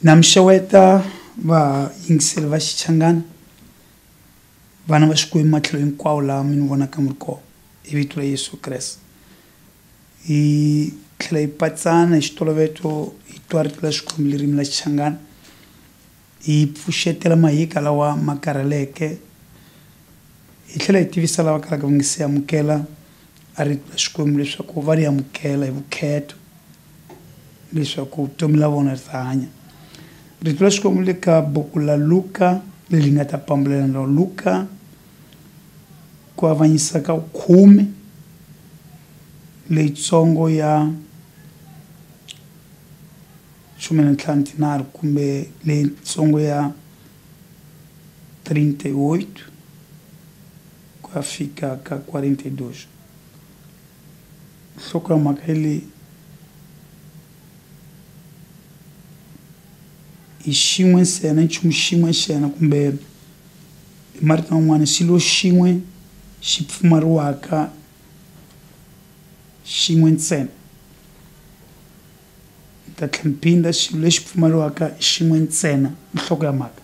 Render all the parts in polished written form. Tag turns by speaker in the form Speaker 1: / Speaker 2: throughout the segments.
Speaker 1: Namshaweta va yingisela va Xichangani vana va Xikwembu matlhelo hinkwawo laha mi ni vonaka mi ri kona hi vito ra Yesu Kreste. Hi tlhela hi patsana hi xitoloveto hi twa rito la Xikwembu lerimi la Xichangani hi pfuxetela mahika lawa ma karheleke hi tlhela hi tivisa lava kalaka va nga se amukela a rito la Xikwembu leswaku va ri amukela hi vukheto leswaku vutomi la vona ri ta hanya. Rito la Xikwembu le ka buku la Luka leri nga ta pambulela na Luka ku avanyisa ka 10 leyitsongo ya 13 kumbe leyitsongo ya 38 ku ya fika ka 42. Nhloko ya mhaka leyi hi xin'we ntsena nchumu xin'we ntsena kumbe hi marito man'wana xilo xin'we xi pfumariwaka xin'we ntsena. Ta tlhela xilo lexi pfumariwaka xin'we ntsena nhloko ya mhaka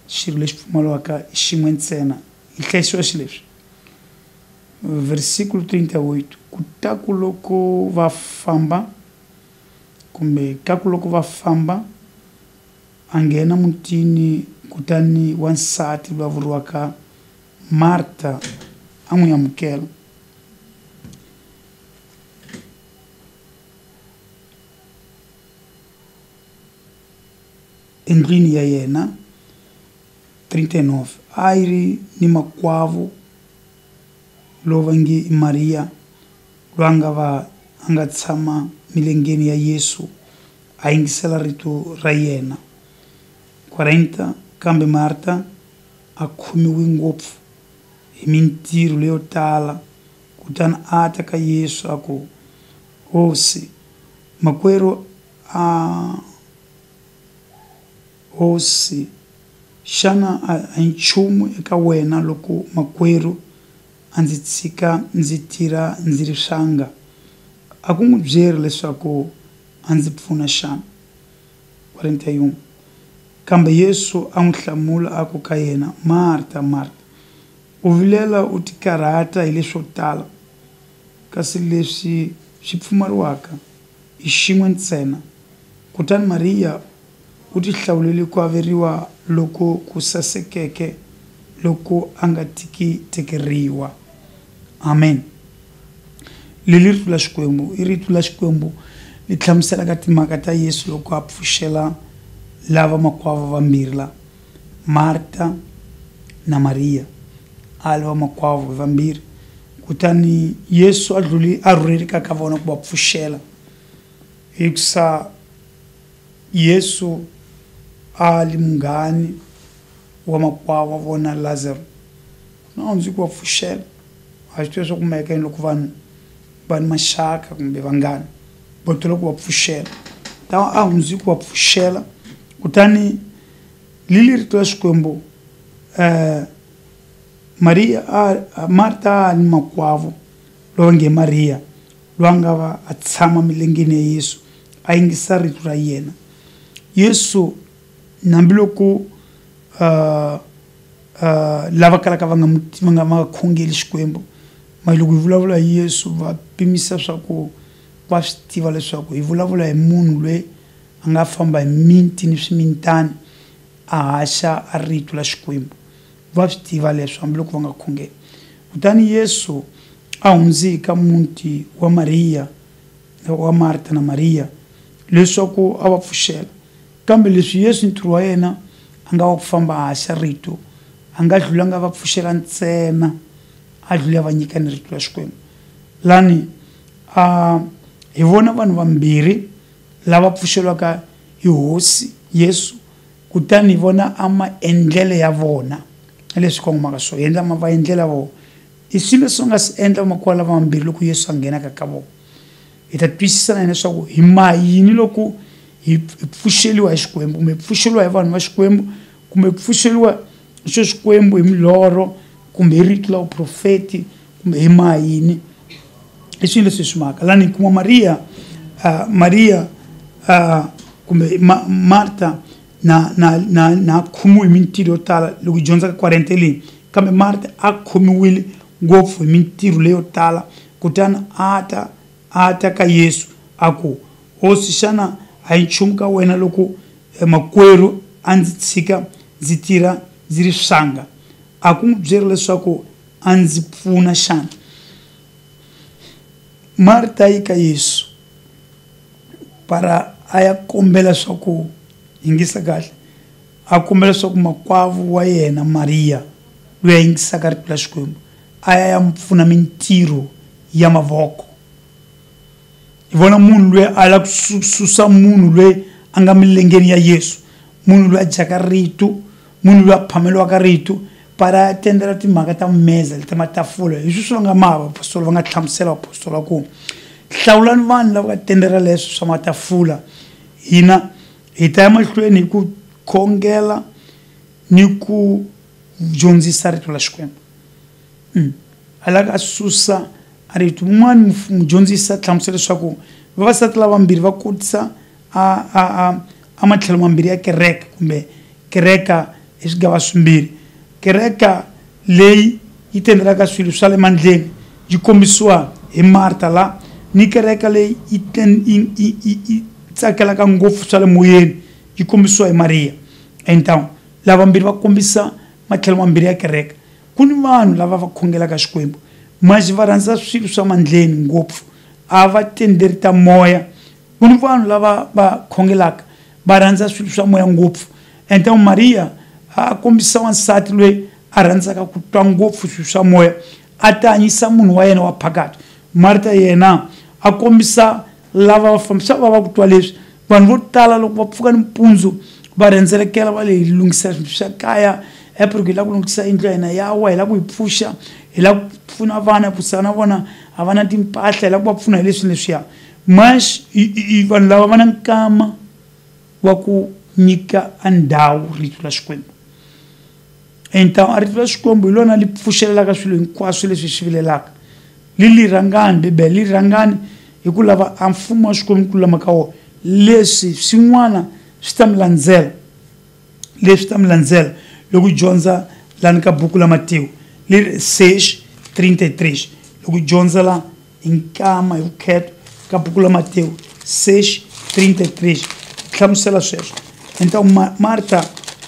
Speaker 1: xilo lexi pfumariwaka xin'we ntsena hi hlayisiwa xileswi versikulo 38 kutaku loko va famba kumbe kaku loko va famba a nghena mutini kutani wansati va vuriwaka Marta a n'wi amukela. Endlwini ya yena 39 a yi ri ni makwavo lowu va nge Maria loyi a nga tshama milengeni ya Yesu a yingisela rito ra yena 40. Kambe Marta a khomiwe ngopfu hi mintirho leyo tala kutani a ta ka Yesu a ku, Hosi, makwerhu Hosi, xana a nchumu eka wena loko makwerhu a ndzi tshika ndzi tirha ndzi ri swanga a ku n'wi byeri leswaku a ndzi pfuna xana. 41. Kambe Yesu a n'wi hlamula a ku ka yena, Marta, Marta, u vilela u tikarhata hi leswo tala kasi leswi swi pfumariwaka hi xin'we ntsena. Kutani Maria u ti hlawulele ku averiwa loko ku sasekeke loko a nga tekeriwa. Amen. Leli rito la Xikwembu i rito la Xikwembu li hlamuselaka timhaka ta Yesu loko a pfuxela lava makwavo vambirhi la Marta na Maria a lava makwavo vambirhi kutani Yesu a rhurheleka ka vona ku va pfuxela hikusa Yesu a li munghani wa makwavo wa vona Lazarus na ndzi ku va pfuxela a swi leswi kumeka loko vanhu va ni maxaka kumbe vanghana vo tola ku va pfuxela a hundzi ku va pfuxela kutani lili rito la Xikwembu Marta ni makwavo lowa nge Maria loyi a nga va a tshama milengeni ya Yesu a yingisa rito ra yena. Yesu nambiloko lava kalaka va nga khongeli Xikwembu loko hi vulavula hi Yesu va pimisa swa ku va swi tiva leswaku hi vulavula hi munhu loyi a nga famba hi miti ni swimitani a haxa a rito la Xikwembu va swi tiva leswi hambiloko va nga khongeli. Kutani Yesu a hundzi ka muti wa Marta na Maria leswaku a va pfuxela kambe leswi Yesu ntirho wa yena a nga wa ku famba a haxa rito a nga dlulanga va pfuxela ntsena a dlula va nyika ni rito la Xikwembu. Lani hi vona vanhu vambirhi lava pfuxeliwaka hi Hosi Yesu kutani hi vona a maendlele ya vona leswi kongomaka so endla va endlela vona i swilo leswi nga swi endla makwavo lava vambirhi loko Yesu a nghenaka ka vona. Hi ta twisisa na leswaku hi mayini loko hi pfuxeliwa hi Xikwembu kumbe pfuxeliwa hi vanhu va Xikwembu kumbe pfuxeliwa hi Xikwembu hi milorho kumbe hi rito la vuprofeti kumbe hi mayini i swilo leswi swi maka lani hi kuma Maria kumbe Marta na khomiwe hi mintirho yo tala loko hi dyondza ka 40 leyi, kambe Marta a khomiwile ngopfu hi mintirho leyo tala. Kutani a ta ka Yesu a ku, hosi xana a hi nchumu ka wena loko makwerhu a ndzi tshika ndzi tirha ndzi ri swanga? A ku n'wi byeri leswaku a ndzi pfuna xana? Marta yi ka Yesu para a ya kombela swaku, yingisa kahle, a kombela swaku makwavo wa yena Maria loyi a yingisaka rito la Xikwembu a ya mpfuna mintirho ya mavoko. Hi vona munhu loyi a lava ku susa munhu loyi a nga milengeni ya Yesu, munhu loyi a dyaka rito, munhu loyi a phameliwaka rito, para atendela timhaka ta meza leti matafula. Hi sweswi va nga vaapostoli va nga hlamusela vaapostoli va ku hlawulani vanhu lava nga tendela leswi swa matafula. Hina hi ta ya mahlweni hi ku khongela ni ku dyondzisa rito la Xikwembu. A lava a susa a rito. Mun'wana mudyondzisa hlamusela leswaku vavasati lava vambirhi va kotisa a matlhelo mambirhi ya kereka, kumbe kereka hi swigava swimbirhi. Kereka leyi yi tendelaka swilo swa le mandleni yi kombisiwa hi Marta la, ni kereka leyi yi tsakelaka ngopfu swa le moyeni yi kombisiwa hi Maria. Então lava vambirhi va kombisa matlhelo mambirhi ya kereka. Ku ni vanhu lava va khongelaka Xikwembu mas va rhandza swilo swa mandleni ngopfu, a va tenderi ta moya. Ku ni vanhu lava va khongelaka va rhandza swilo swa moya ngopfu. Então Maria a kombisa wansati loyi a rhandzaka ku twa ngopfu swilo swa moya, a ta hanyisa munhu wa yena wa phakati. Marta yena a kombisa lava va fambisa va ku twa leswi. Vanhu vo tala loko va pfuka nimpundzu va rhendzelekela va le hi lungisela swilo swa kaya, hi lava ku lunghisa yindlu ya hina yawa, hi lava ku hi pfuxa, hi lava ku pfuna vana pusana na vona a va na timpahla, hi lava ku va pfuna hi leswi leswiya. Mas vanhu lava va na nkama wa ku nyika a ndhawu rito la Xikwembu. Então a rito la Xikwembu hi lona li pfuxelelaka swilo hinkwaswo leswi swi vilelaka. Li rhangani bebele, li rhangani hi ku lava a mfumo wa Xikwembu ku lama ka wona. Leswi swin'wana swi ta mi landzela, leswi ta mi landzela loko dyondza lani ka buku la Matewu 6:33. Loko dyondza la hi nkama hi vukheta ka buku la Matewu 6:33 hlamusela sweswo. Então Marta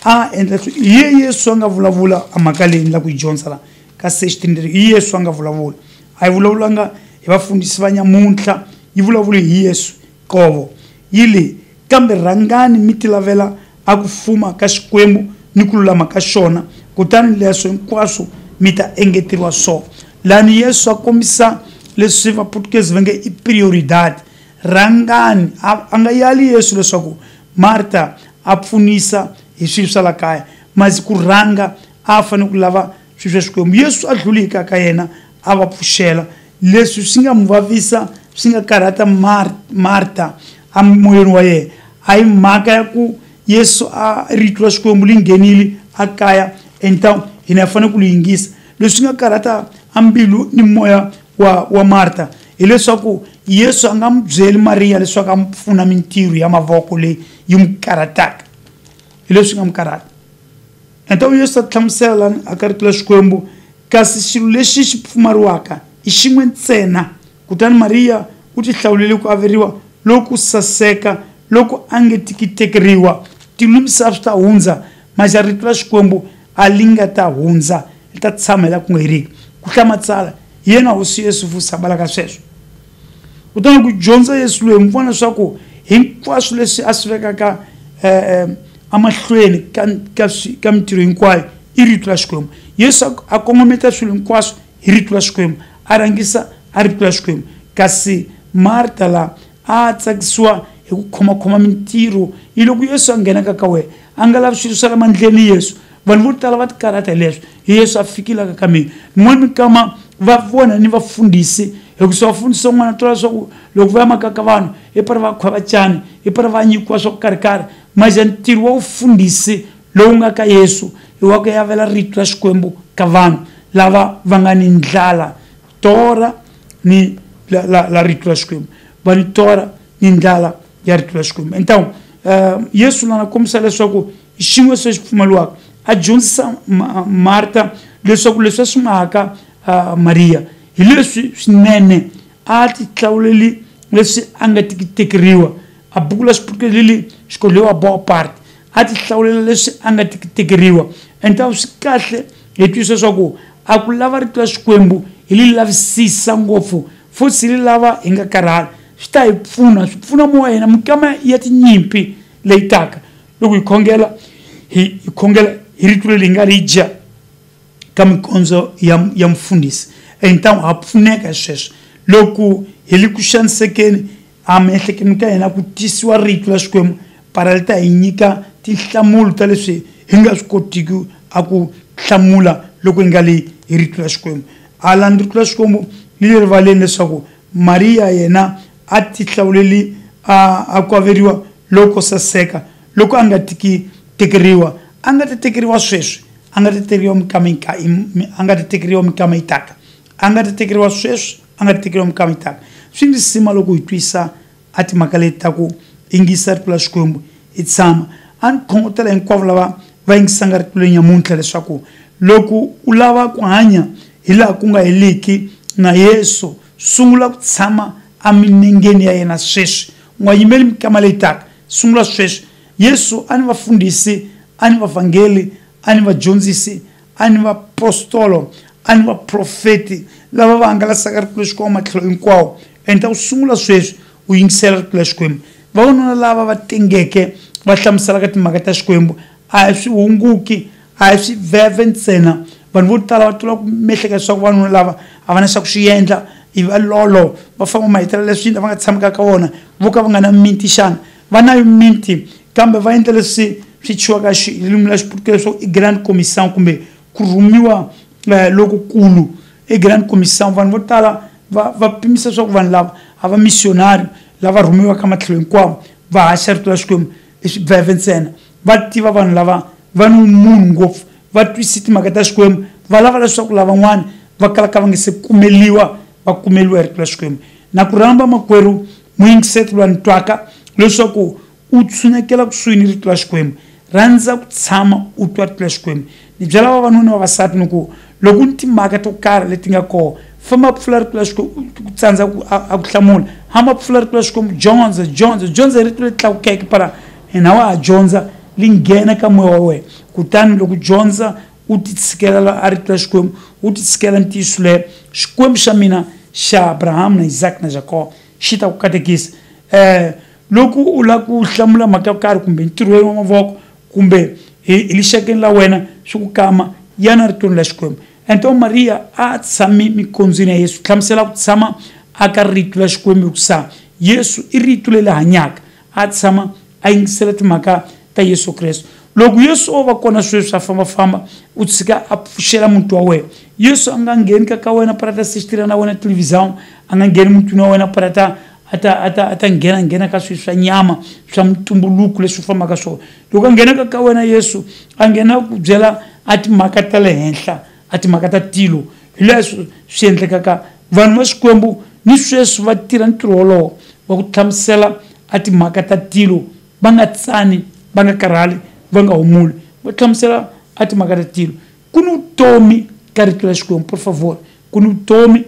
Speaker 1: a endla hi Yesu a nga vulavula a mhaka leyi la ku dyondza la ka 6:33. Hi Yesu a nga vulavula, a yi vulavulanga hi vafundhisi va nyamuntlha, yi vulavule hi Yesu qovo. Yile kambe rhangani mi ti lavela a ku fuma ka Xikwembu ni ku lulama ka xona, kutani leswo hinkwaswo mi ta engeteriwa swona. Lani Yesu a kombisa leswi vaportuguese va nge i prioridade. Rhangani a nga yali Yesu leswaku Marta a pfunisa hi swilo swa la kaya, mas ku rhanga a fanele ku lava swilo swa Xikwembu. Yesu a hlulika ka yena a va pfuxela leswi swi nga mu vavisa, swi nga karhata Marta a moyeni wa yena. A hi mhaka ya ku Yesu a rito la Xikwembu li nghenile a kaya, então hina hi fanele ku li yingisa. Leswi nga karhata a mbilu ni moya wa Marta hileswaku Yesu a nga mu byeli Maria leswaku a mu pfuna mintirho ya mavoko leyi yi mu karhataka, hi leswi nga mu karhata. Então Yesu a hlamusela lani aka rito la Xikwembu, kasi xilo lexi xi pfumariwaka i xin'we ntsena. Kutani Maria u ti hlawulele ku averiwa loku saseka, loko a nge tikitekeriwa. Tilumisa swi ta hundza, mas rito la Xikwembu a li nga ta hundza, li ta tshama la ku nga heriki. Ku hlaya matsala hi yena hosi Yesu fusa balaka sweswo. Kutani ku dyondza Yesu loyi mi vona leswaku hinkwaswo leswi a swi vekaka amahlweni ka mintirho hinkwayo i rito la Xikwembu. Yesu a kongometa swilo hinkwaswo hi rito la Xikwembu, a rhangisa a rito la Xikwembu. Kasi Marta la a tsakisiwa hi ku khomakhoma mintirho. Hi loko Yesu a nghenaka ka wena a nga lavi swilo swa le mandleni Yesu. Vanhu vo tala va ti karhata hi leswi. Hi Yesu a fikilaka ka mina. Min'wana mikama va vona ni vafundhisi hi ku swi vafundhisi van'wana tola leswaku loko va ya maka ka vanhu hi pari va khwa vacani, hi pari va nyikiwa swa ku karhikarhi. Mas ntirho wa vufundhisi lowu nga ka Yesu hi wa ku yavela rito la Xikwembu ka vanhu lava va nga ni ndlala tora ni la rito la Xikwembu, va ni tora ni ndlala ya rito la Xikwembu. Então Yesu lana komisa leswaku xin'we swa xipfumelwaka a dyondzisa Marta leswaku leswi swi mahaka Maria hi leswi swinene a ti hlawuleli leswi a nga tekeriwa a buku la xipfukeleli xikolewa boha part a ti hlawulela leswi a nga tekeriwa enta swi kahle hi twisisa leswaku a ku lava rito la Xikwembu hi li lavisisa ngopfu futhi hi li lava hi nga karhali swi ta hi pfuna swi pfuna moya hina mikama ya tinyimpi leyi taka loko hi khongela hi rito leri hi nga ri dya ka mikondzo ya mfundhisi então ha pfuneka hi sweswo loko hi li ku xanisekeni a miehleketweni ka hina ku tisiwa rito la Xikwembu para li ta hi nyika tinhlamulo ta leswi hi nga swi kotiki a ku hlamula loko hi nga li hi rito la Xikwembu hala ni rito la Xikwembu li le rivaleni leswaku Maria yena a ti hlawuleli a ku averiwa loko saseka loko a nga tekeriwa a nga ta tekeriwa sweswi a nga ta tekeriwa mikama yi taka a nga ta tekeriwa sweswi a nga ta tekeriwa mikama yi taka swi ndzi sima loko hi twisa a timhaka leti ta ku yingisa rito la Xikwembu hi tshama a ni khongotela hinkwavo lava va yingisanga rito le nyamuntlha leswaku loko u lava ku hanya hi laha ku nga heliki na Yesu sungula ku tshama aminengeni ya yena sweswi u nga yimeli mikama leyi taka sungula sweswi Yesu a ni vafundhisi a ni vavhangeli a ni vadyondzisi a ni vaapostolo a ni vaprofeti lava va hangalasaka rito la Xikwembu matlhelo hinkwawo enta u sungula sweswi u yingisela rito la Xikwembu vavanuna lava va tengeke va hlamuselaka timhaka ta Xikwembu a hi swi hunguki a hi swi vheve ntsena vanhu vo tala va tula ku mehleka leswaku vanuna lava a va na xa ku swi endla i valolo va famba mahitela leswi va nga tshamaka ka vona vo ka va nga na mimiti xana va na mimiti kambe va endla leswi swi chiwaka ririmi la Xipurukeli leswaku i grand commission kumbe ku rhumiwa lokukulu i grand commission vanhu vo tala va pimisa leswaku vanhu lava a va missionari lava rhumiwaka matlhelo hinkwawo va haxa rito la Xikwembu i swivheve ntsena va tiva vanhu lava va ni munhu ngopfu va twisi timhaka ta Xikwembu va lava leswaku lavan'wana va kalaka va nga se kumeliwa va kumeliwa hi rito la Xikwembu na ku rhamba makwerhu muyingiseti lwa ni twaka leswaku u tshunekela kusuhi ni rito la Xikwembu rhandza ku tshama u twa rito la Xikwembu ni byela vavanuna vavasati ni ku loko ni timhaka to karhi leti nga koho famba pfula rito la Xikwembu ku tsandza a ku hlamula hamba pfula rito la Xikwembu dyondza rito leri tlakukeke para hina wa ha dyondza li nghena ka moya wa wena kutani loko dyondza u ti tshikela a rito la Xikwembu u ti tshikela ntiyiso leyo Xikwembu xa mina xa Abrahamu na Isaac na Jacob xi ta ku katekisa loko u lava ku hlamula mhaka yo karhi kumbe ntirhweni wa mavoko kumbe hi lixakeni la wena swi ku kama yana ritweni la Xikwembu ento Maria a tshami mikondzweni ya Yesu hlamusela ku tshama aka rito la Xikwembu hikusa Yesu i rito leri hanyaka a tshama a yingisela timhaka ta Yesu Kristu loko Yesu o va kona sweswi a fambafamba u tshika a pfuxela muti wa wena Yesu a nga ngheni ka wena para ta sixtira na wena televisão a nga ngheni mutini wa wena para ta ata nghena ka swilo swa nyama swa mutumbuluko leswi fambaka swona loko a nghena ka wena Yesu a nghena ku byela a timhaka ta le henhla a timhaka ta tilo hi leswi swi endlekaka vanhu va Xikwembu ni sweswi va tirha ntirho wolowo wa ku hlamusela a timhaka ta tilo va nga tsani va nga karhali va nga humuli va hlamusela a timhaka ta tilo ku ni vutomi ka rito la Xikwembu por favor ku ni vutomi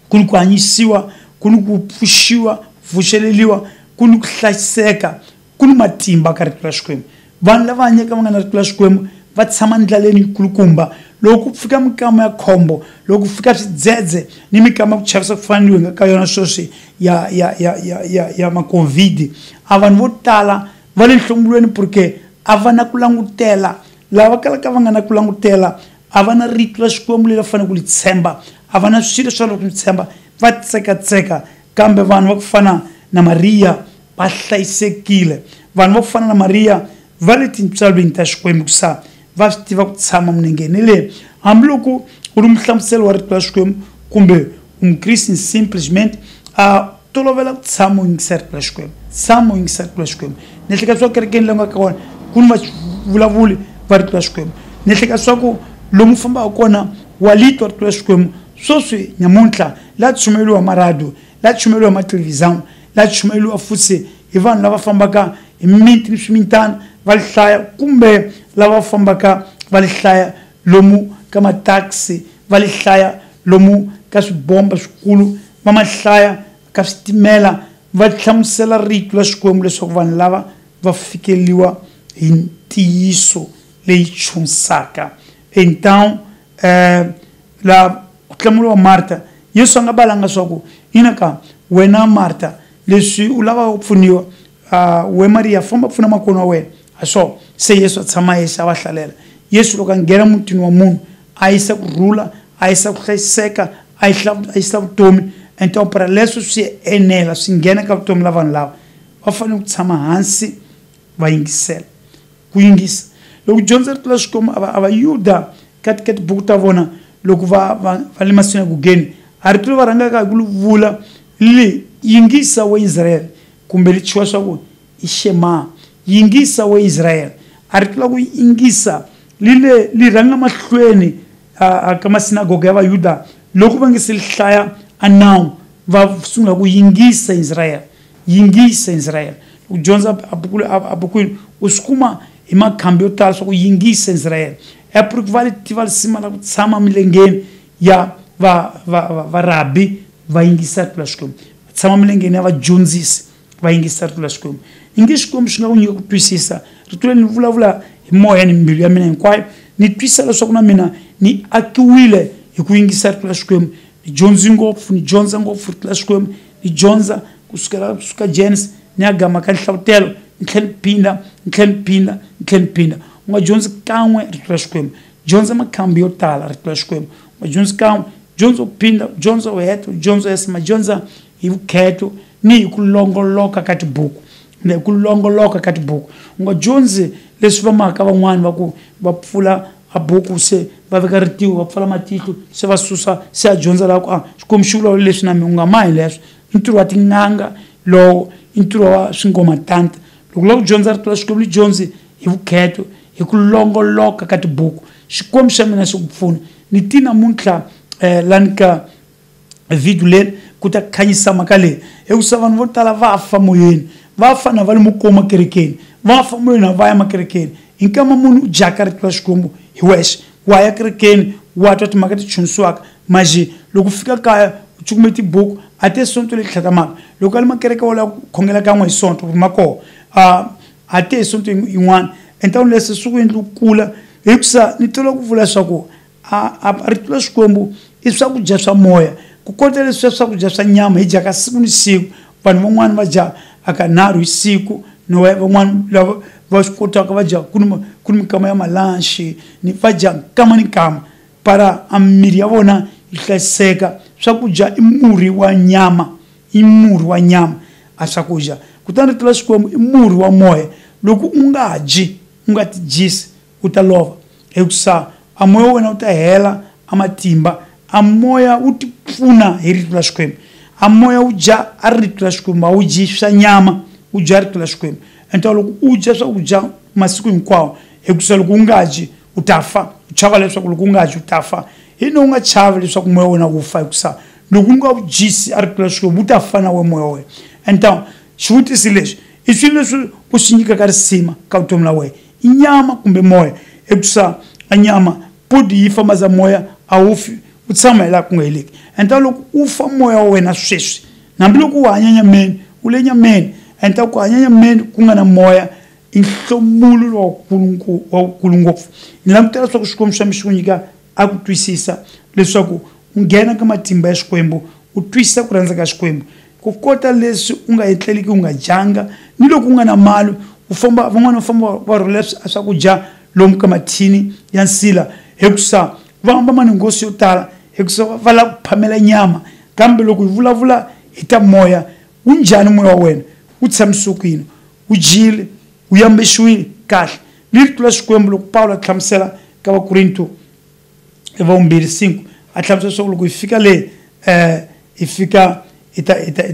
Speaker 1: ku ni ku hanyisiwa ku ni ku pfuxiwa pfuxeleliwa ku ni ku hlayiseka ku ni matimba ka rito la Xikwembu vanhu lava hanyaka va nga na rito la Xikwembu va tshama ndlaleni yikulukumba loko ku fika mikama ya khombo loko ku fika swidzedze ni mikama ku chavisa ku fananiwe nga ka yona sweswi ya ma-COVID a vanhu vo tala va le nhlongolweni porque a va na ku langutela lava kalaka va nga na ku langutela a va na rito la Xikwembu leri va fanele ku li tshemba a va na swilo swa loko ku tshemba va tsekatseka kambe vanhu va ku fana na Maria va hlayisekile vanhu va ku fana na Maria va le tintswalweni ta Xikwembu kusa va swi tiva ku tshama milengeni le hambiloko u ri muhlamuseli wa rito la Xikwembu kumbe umkristni simplesmente a tolovela ku tshama u yingisa rito la Xikwembu tshama u yingisa rito la Xikwembu ni ehleketa swa kerekeni leyi nga ka kona ku ni vavulavuli va rito la Xikwembu ni ehleketa swa ku lomu fambaka kona wa litwa rito la Xikwembu sweswi nyamuntlha la chumeliwa maradiyo la chumeliwa matelevisão la chumeliwa futhi hi vanhu lava fambaka imiti ni swimintana va li hlaya kumbe lava fambaka va li hlaya lomu ka mataxi va li hlaya lomu ka swibomba swikulu va ma hlaya ka switimela va hlamusela rito la Xikwembu leswaku vanhu lava va fikeliwa hi ntiyiso leyi chunsaka. Então la ku hlamuriwa Marta Yesu a nga balanga swaku inaka wena Marta leswi u lava ku pfuniwa we Maria famba pfuna makonu wa wena so se Yesu a tshama yexe a va hlalela. Yesu loko a nghena mutini wa munhu a yisa kurhula a yisa ku hlayiseka a yisa vutomi. Então para leswo swi enela swi nghena ka vutomi la vanhu lava va fanele ku tshama hansi va yingisela ku yingisa. Loko dyondza rito la Xikwembu a vayuda ka tibuku ta vona loko va le masinagogeni a rito va rhangaka hi ku vula li yingisa wa Israyele kumbe li chiwa swa ku i Shema yingisa wa Israyele. A rito la ku yingisa li rhanga mahlweni ka masinagoga ya vayuda loko va nge se hlaya a nawu va sungula ku yingisa Israyele yingisa Israyele. Loko dyondza a bukwini u swi kuma hi makhambi yo tala swa ku yingisa Israyele epuriki va tiva risima la ku tshama milengeni ya va rabbi va yingisa rito la Xikwembu va tshama milengeni ya vadyondzisi va yingisa rito la Xikwembu. I nge Xikwembu xi nga ku nyika ku twisisa rito leri ni vulavula hi moya ni mbilu ya mina hinkwayo ni twisisa leswaku na mina ni akiwile hi ku yingisa rito la Xikwembu. Ni dyondzi ngopfu ni dyondza ngopfu rito la Xikwembu ni dyondza kusuka Genesis ni ya gama ka nhlavutelo ni tlhela ni phinda ni tlhela ni phinda ni tlhela ni phinda. U nga dyondzi kan'we rito la Xikwembu dyondza makhambi yo tala rito la Xikwembu u nga dyondzi kan'we dyondza u phinda dyondza u heta dyondza yesima dyondza hi vukheto ni hi ku longoloka ka tibuku hi ku longoloka ka tibuku. U nga dyondzi leswi va maka van'wani va ku va pfula a buku se va veka ritiwo va pfala matihlo se va susa se a dyondza la ku Xikwembu xi vulavula leswi na mina u nga mahi leswi i ntirho wa tin'anga lowo i ntirho wa swingomatanta. Loko u lava ku dyondza rito la Xikwembu li dyondzi hi vukheto hi ku longoloka ka tibuku. Xikwembu xa mina xi ku pfuna ni ti namuntlha lani ka video leri ku ta khanyisa mhaka leyi hikusa vanhu vo tala va fa moyeni va fana va le mukoma kerekeni va fa moyeni va ya makerekeni hi nkama munhu u jaka rito la Xikwembu hi wexe wa ya kerekeni wa twa timhaka ti chunisiwaka maji loko fika kaya u cukume tibuku a te sonto le tlhatamaka loko a le makereke wo lava ku khongela kan'we hi sonto ku ma koho a te hi sonto yin'wana entano leswi swi ku endla ku kula hikusa ni tola ku vula leswaku rito la Xikwembu i swakudya swa moya ku kota leswi swakudya swa nyama hi dyaka siku ni siku. Vanhu van'wani va dya akanharhu hi siku no van'wani lava va swi kotaka va dya ku ni mikama ya malanxi ni va dya nkama ni nkama para miri ya vona yi hlayiseka. Swakudya i murhi wa nyama i murhi wa nyama a swakudya kutani rito la Xikwembu i murhi wa moya. Loko u nga dyi u nga ti dyisi u ta lova hikusa a moya wa wena u ta hela a matimba. A moya wu ti pfuna hi rito la Xikwembu a moya wu dya a rito la Xikwembu a wu dyi swa nyama wu dya rito la Xikwembu. Ento loko u dya swakudya masiku hinkwawo hikusa loko u nga dyi u ta fa u chava leswaku loko u nga dyi u ta fa hi no u nga chavi leswaku moya wa wena wu fa hikusa loko u nga wu dyisi a rito la Xikwembu wu ta fa na we moya wa wena. Então xivutiso lexi i swilo leswi u swi nyikaka risima ka vutomi la wena i nyama kumbe moya hikusa a nyama podi yi famba za moya a wu fi u tshama hi laha ku nga heleki. Então loko u fa moya wa wena sweswi hambiloko u hanya nyameni u le nyameni enta ku hanya nyameni ku nga na moya i nhlomulo wa wukulu ngopfu. Ni langutela leswaku Xikwembu xa mi xi ku nyika a ku twisisa leswaku u nghena ka matimba ya Xikwembu u twisisa ku rhandza ka Xikwembu ku kota leswi u nga etleliki u nga dyanga ni loko u nga na mali u famba van'wana va famba va rhurhela swakudya lomu ka mathini ya nsila hikusa va hamba maninghozi yo tala hikusa va lava ku phamela nyama. Kambe loko hi vulavula hi ta moya wu njhani moya wa wena wu tshamisiwe kwini wu dyile wu yambexiwile kahle. Li rito la Xikwembu loko Paulo a hlamusela ka Vakorinto hi vumbirhi 5 a hlamusela leswaku loko hi fika le hi fika hi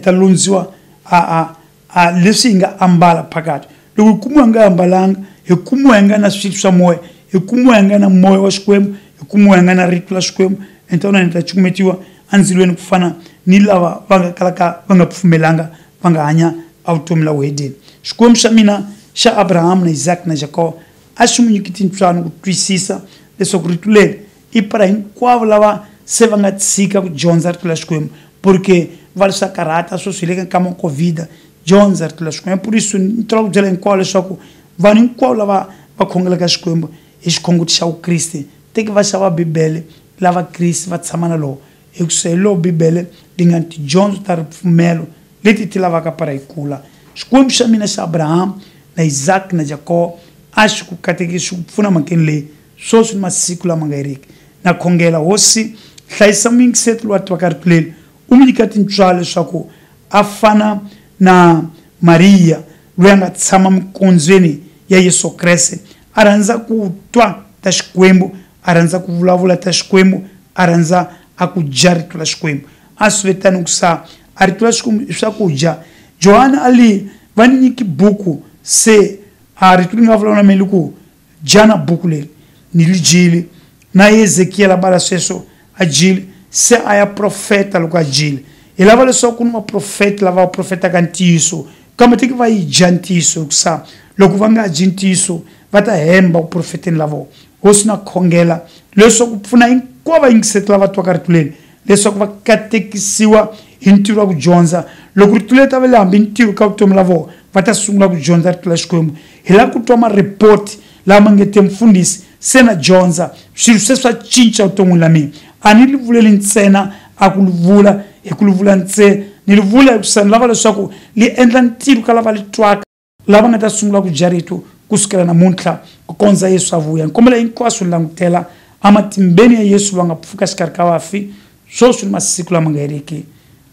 Speaker 1: ta lundziwa a leswi hi nga ambala phakati. Loko hi kumiwa hi nga ambalanga hi kumiwa hi nga na swilo swa moya hi kumiwa hi nga na moya wa Xikwembu hi kumiwa hi nga na rito la Xikwembu entona ni ta cukumetiwa andzilweni ku fana ni lava va nga kalaka va nga pfumelanga va nga hanya a vutomi la wuhedeni. Xikwembu xa mina xa Abraham na Isaac na Jacob a xi n'wi nyiketi ntswalo ku twisisa leswaku rito leri i para hinkwavo lava se va nga tshika ku dyondza rito la Xikwembu porque va swa karata swo swi le ka nkama wa COVID dyondza rito la Xikwembu por isso ni tala ku byela hinkwavo leswaku vanhu hinkwavo lava va khongelaka Xikwembu hi xikhongoti xa Vukriste teki va xava Bibele lava Kriste va tshama na loho hi ku hi loho Bibele li nga tidyondzo ta ripfumelo leti ti lavaka para hi kula Xikwembu xa mina xa Abraham na Isaac na Jacob a xi ku katekisa xi ku pfuna makeni leyi sweswi ni masiku lama nga heriki na khongela hosi hlayisa muyingiseti loyi a tivaka rito leri u mi nyika tintswalo leswaku a fana na Mariya loyi a nga tshama mikondzweni ya Yesu Kreste a rhandza ku twa ta Xikwembu a rhandza ku vulavula ta Xikwembu a rhandza a ku dya rito la Xikwembu a swi vitani ku sa a rito la Xikwembu i swakudya Johana ali va ni nyiki buku se a rito ri nga vulavula na mina ku jana buku leri ni li dyile na Ezekiel a bala sweswo a dyile se a ya profeta loko a dyile hi lava leswaku ku ni vaprofeti lava va profetaka ntiyiso kambe teki va yi dya ntiyiso hi ku sa loko va nga dyi ntiyiso va ta hemba vuprofeteni lavo hosi na khongela leswaku pfuna hinkwavo yingiseti lava twaka rito leri leswaku va katekisiwa hi ntirho wa ku dyondza loko rito leri ta va le hambi ntirho ka vutomi lavo va ta sungula ku dyondza rito la Xikwembu hi lava ku twa maripoti lama nge te mfundhisi se na dyondza swilo se swa cinca vuton'wini la mina a ni li vuleli ntsena a ku li vula hi ku li vula ntsena ni li vula hi ku sa ni lava leswaku li endla ntirho ka lava li twaka lava nga ta sungula ku dya rito kusukela namuntlha ku kondza Yesu a vuya ni kombela hinkwaswo langutela amatimbeni ya Yesu va nga pfuka xikarhi ka vafi sweswi ni masiku lama nga heriki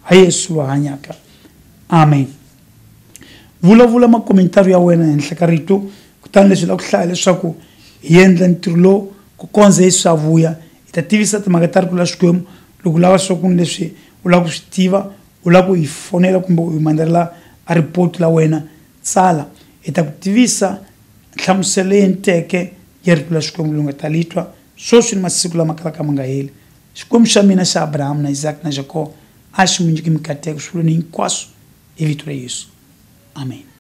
Speaker 1: a Yesu lo hanyaka amen vulavula makomentari ya wena henhla ka rito kutani leswi la ku hlaya leswaku hi endla ntirho lowu ku kondza Yesu a vuya hi ta tivisa timhaka ta rito la Xikwembu loko lava swaku ni leswi u lava ku swi tiva u lava ku hi fonela kumbe u hi mandarela a ripoti la wena tsala hi ta ku tivisa nhlamuselo leyi enteke ya rito la Xikwembu lowu nga ta litwa sweswi ni masiku lama kalaka ma nga heli Xikwembu xa mina xa Abraham na Isaac na Jacob a xi n'wi nyiki mikateko swilo ni hinkwaswo hi vito ra Yesu amen